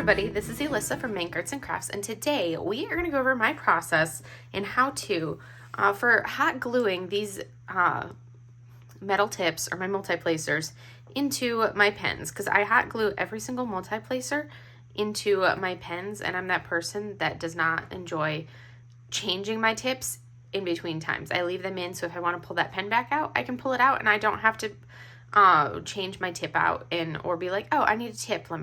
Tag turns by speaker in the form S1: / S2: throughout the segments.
S1: everybody, this is Alyssa from Mank Arts and Crafts, and today we are going to go over my process and how to for hot gluing these metal tips or my multiplacers into my pens, because I hot glue every single multiplacer into my pens, and I'm that person that does not enjoy changing my tips in between times. I leave them in, so if I want to pull that pen back out, I can pull it out and I don't have to change my tip out or be like, oh, I need a tip, let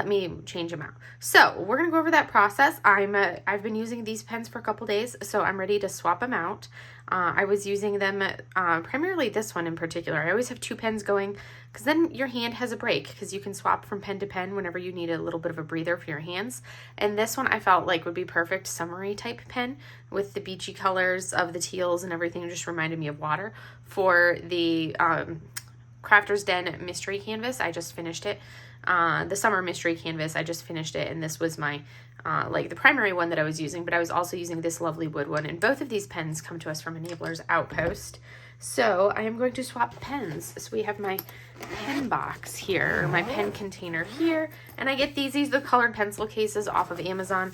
S1: me change them out. So we're gonna go over that process. I've been using these pens for a couple days, so I'm ready to swap them out. I was using them primarily this one in particular. I always have two pens going, because then your hand has a break, because you can swap from pen to pen whenever you need a little bit of a breather for your hands. And this one I felt like would be perfect summery type pen with the beachy colors of the teals and everything. It just reminded me of water. For the Crafter's Den mystery canvas, I just finished it. The summer mystery canvas, I just finished it, and this was my like the primary one that I was using, but I was also using this lovely wood one, and both of these pens come to us from Enabler's Outpost. So I am going to swap pens. So we have my pen box here, my pen container here, and I get these are the colored pencil cases off of Amazon.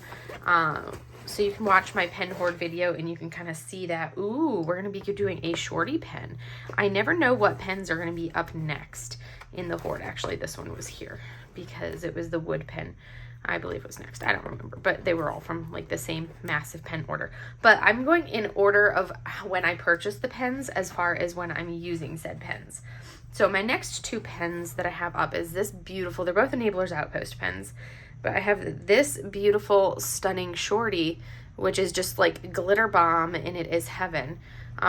S1: So you can watch my pen hoard video and you can kind of see that, ooh, we're going to be doing a shorty pen. I never know what pens are going to be up next in the hoard. Actually, this one was here because it was the wood pen, I believe was next. I don't remember, but they were all from like the same massive pen order. But I'm going in order of when I purchased the pens as far as when I'm using said pens. So my next two pens that I have up is this beautiful, they're both Enabler's Outpost pens, but I have this beautiful, stunning shorty, which is just like glitter bomb, and it is heaven,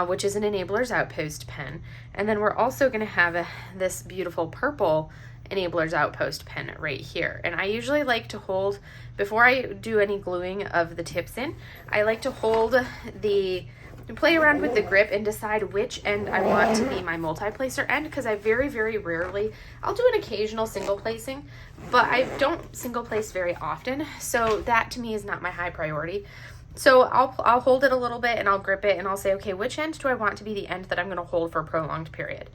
S1: which is an Enabler's Outpost pen. And then we're also going to have this beautiful purple Enabler's Outpost pen right here. And I usually like to hold, before I do any gluing of the tips in, I like to hold play around with the grip and decide which end I want to be my multiplacer end, because I very, very rarely, I'll do an occasional single placing, but I don't single place very often, so that to me is not my high priority. So I'll hold it a little bit and I'll grip it and I'll say, okay, which end do I want to be the end that I'm going to hold for a prolonged period?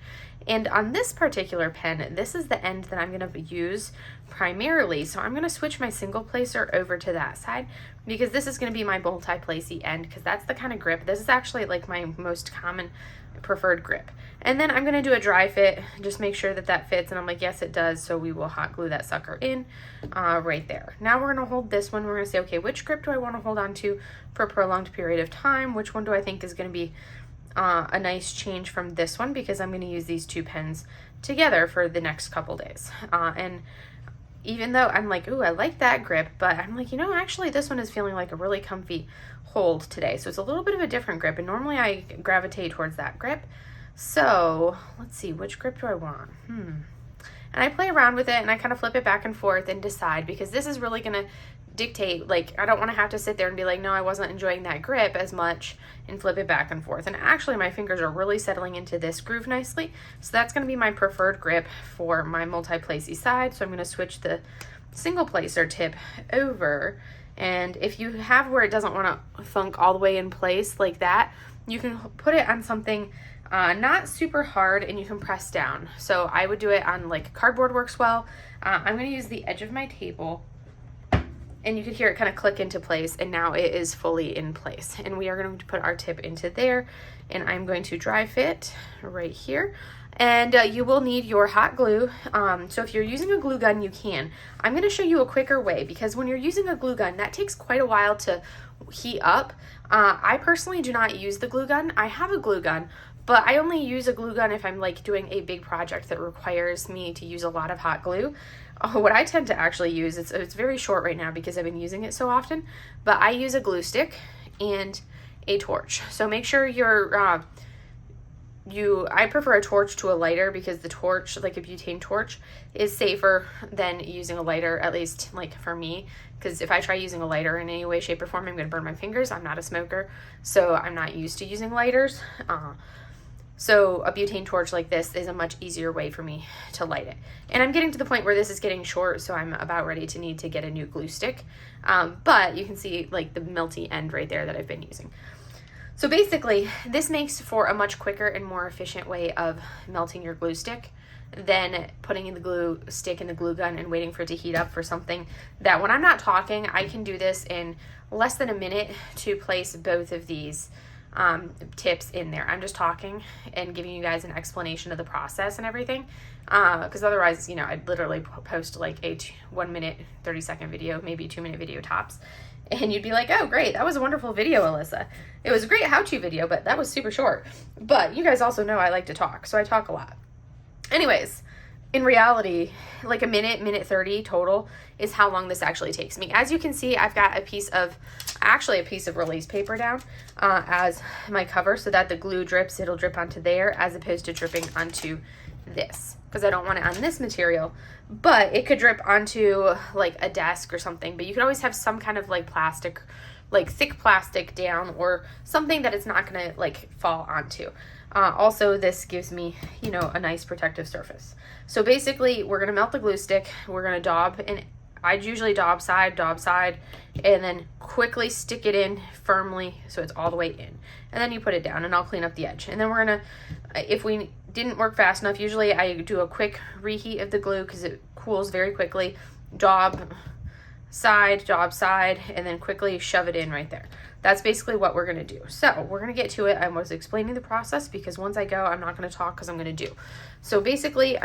S1: And on this particular pen, this is the end that I'm going to use primarily. So I'm going to switch my single placer over to that side, because this is going to be my multi-placey end, because that's the kind of grip. This is actually like my most common preferred grip. And then I'm going to do a dry fit, just make sure that that fits, and I'm like, yes, it does. So we will hot glue that sucker in right there. Now we're going to hold this one. We're going to say, okay, which grip do I want to hold on to for a prolonged period of time? Which one do I think is going to be a nice change from this one, because I'm going to use these two pens together for the next couple days. And even though I'm like, ooh, I like that grip, but I'm like, you know, actually this one is feeling like a really comfy hold today. So it's a little bit of a different grip, and normally I gravitate towards that grip. So let's see, which grip do I want? And I play around with it and I kind of flip it back and forth and decide, because this is really going to dictate, like, I don't want to have to sit there and be like, no, I wasn't enjoying that grip as much, and flip it back and forth. And actually my fingers are really settling into this groove nicely, so that's going to be my preferred grip for my multi-placey side. So I'm going to switch the single placer tip over, and if you have where it doesn't want to thunk all the way in place like that, you can put it on something not super hard and you can press down. So I would do it on like cardboard, works well. I'm going to use the edge of my table, and you can hear it kind of click into place, and now it is fully in place. And we are going to put our tip into there, and I'm going to dry fit right here. And you will need your hot glue. So if you're using a glue gun, you can. I'm going to show you a quicker way, because when you're using a glue gun, that takes quite a while to heat up. I personally do not use the glue gun. I have a glue gun, but I only use a glue gun if I'm like doing a big project that requires me to use a lot of hot glue. What I tend to actually use, it's very short right now because I've been using it so often, but I use a glue stick and a torch. So make sure I prefer a torch to a lighter, because the torch, like a butane torch, is safer than using a lighter, at least like for me, because if I try using a lighter in any way, shape, or form, I'm going to burn my fingers. I'm not a smoker, so I'm not used to using lighters. So a butane torch like this is a much easier way for me to light it. And I'm getting to the point where this is getting short, so I'm about ready to need to get a new glue stick. But you can see like the melty end right there that I've been using. So basically, this makes for a much quicker and more efficient way of melting your glue stick. than putting in the glue stick in the glue gun and waiting for it to heat up for something that when I'm not talking, I can do this in less than a minute to place both of these tips in there. I'm just talking and giving you guys an explanation of the process and everything, because otherwise, you know, I'd literally post like a 1 minute 30-second video, maybe 2 minute video tops, and you'd be like, oh great, that was a wonderful video, Alyssa. It was a great how-to video, but that was super short. But you guys also know I like to talk, so I talk a lot. Anyways, in reality, like a minute 30 total is how long this actually takes me. As you can see, I've got a piece of release paper down as my cover so that the glue drips, it'll drip onto there as opposed to dripping onto this, because I don't want it on this material, but it could drip onto like a desk or something. But you could always have some kind of like plastic, like thick plastic down, or something that it's not gonna like fall onto. Also, this gives me, you know, a nice protective surface. So basically, we're gonna melt the glue stick, we're gonna daub, and I'd usually daub side, and then quickly stick it in firmly so it's all the way in. And then you put it down, and I'll clean up the edge. And then we're gonna, if we didn't work fast enough, usually I do a quick reheat of the glue because it cools very quickly. Daub side, and then quickly shove it in right there. That's basically what we're going to do. So we're going to get to it. I was explaining the process because once I go, I'm not going to talk because I'm going to do. So basically,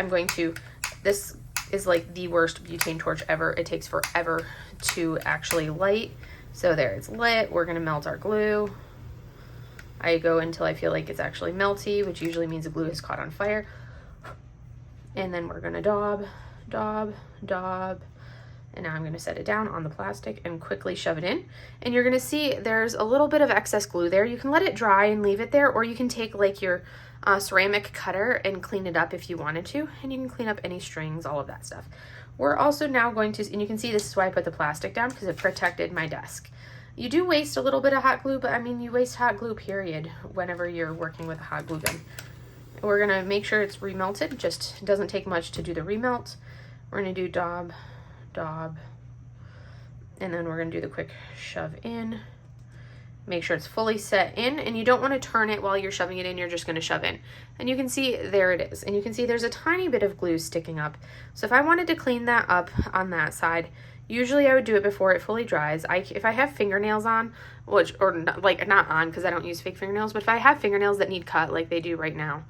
S1: this is like the worst butane torch ever. It takes forever to actually light. So there, it's lit. We're going to melt our glue. I go until I feel like it's actually melty, which usually means the glue is caught on fire. And then we're going to daub. And now I'm going to set it down on the plastic and quickly shove it in. And you're going to see there's a little bit of excess glue there. You can let it dry and leave it there, or you can take like your ceramic cutter and clean it up if you wanted to. And you can clean up any strings, all of that stuff. We're also now going to, and you can see this is why I put the plastic down, because it protected my desk. You do waste a little bit of hot glue, but I mean, you waste hot glue period whenever you're working with a hot glue gun. We're going to make sure it's remelted. Just doesn't take much to do the remelt. We're going to do daub, and then we're going to do the quick shove in. Make sure it's fully set in, and you don't want to turn it while you're shoving it in. You're just going to shove in, and you can see there it is, and you can see there's a tiny bit of glue sticking up. So if I wanted to clean that up on that side, usually I would do it before it fully dries. If I have fingernails on, not on because I don't use fake fingernails, but if I have fingernails that need cut like they do right now,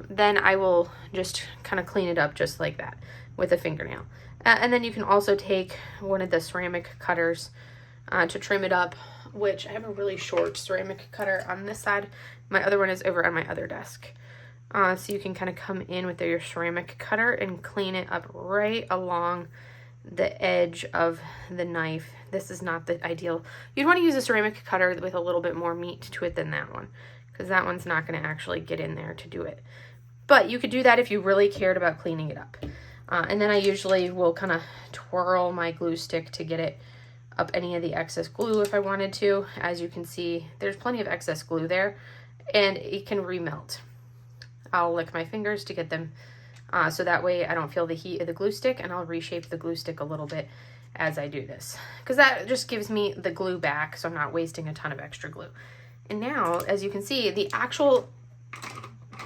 S1: then I will just kind of clean it up just like that with a fingernail. And then you can also take one of the ceramic cutters to trim it up, which I have a really short ceramic cutter on this side. My other one is over on my other desk. So you can kind of come in with your ceramic cutter and clean it up right along the edge of the knife. This is not the ideal. You'd want to use a ceramic cutter with a little bit more meat to it than that one, because that one's not going to actually get in there to do it. But you could do that if you really cared about cleaning it up. And then I usually will kind of twirl my glue stick to get it up any of the excess glue if I wanted to. As you can see, there's plenty of excess glue there, and it can remelt. I'll lick my fingers to get them so that way I don't feel the heat of the glue stick, and I'll reshape the glue stick a little bit as I do this, because that just gives me the glue back so I'm not wasting a ton of extra glue. And now, as you can see, the actual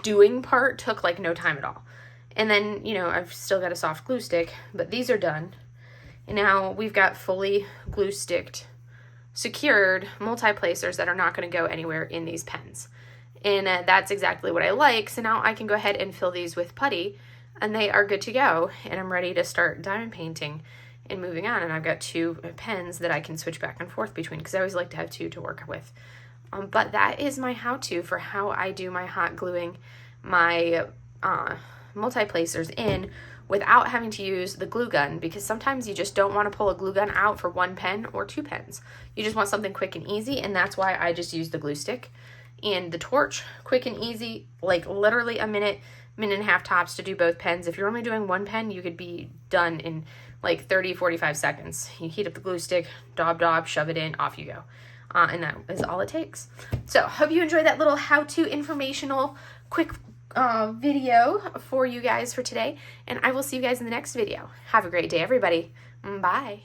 S1: doing part took like no time at all. And then, you know, I've still got a soft glue stick, but these are done. And now we've got fully glue sticked, secured multi-placers that are not going to go anywhere in these pens. And that's exactly what I like. So now I can go ahead and fill these with putty, and they are good to go. And I'm ready to start diamond painting and moving on. And I've got 2 pens that I can switch back and forth between, because I always like to have 2 to work with. But that is my how-to for how I do my hot gluing my multi-placers in without having to use the glue gun, because sometimes you just don't want to pull a glue gun out for 1 pen or 2 pens. You just want something quick and easy, and that's why I just use the glue stick and the torch. Quick and easy, like literally a minute and a half tops to do both pens. If you're only doing 1 pen, you could be done in like 30-45 seconds. You heat up the glue stick, daub, shove it in, off you go. And that is all it takes. So hope you enjoyed that little how-to informational quick video for you guys for today, and I will see you guys in the next video. Have a great day, everybody. Bye.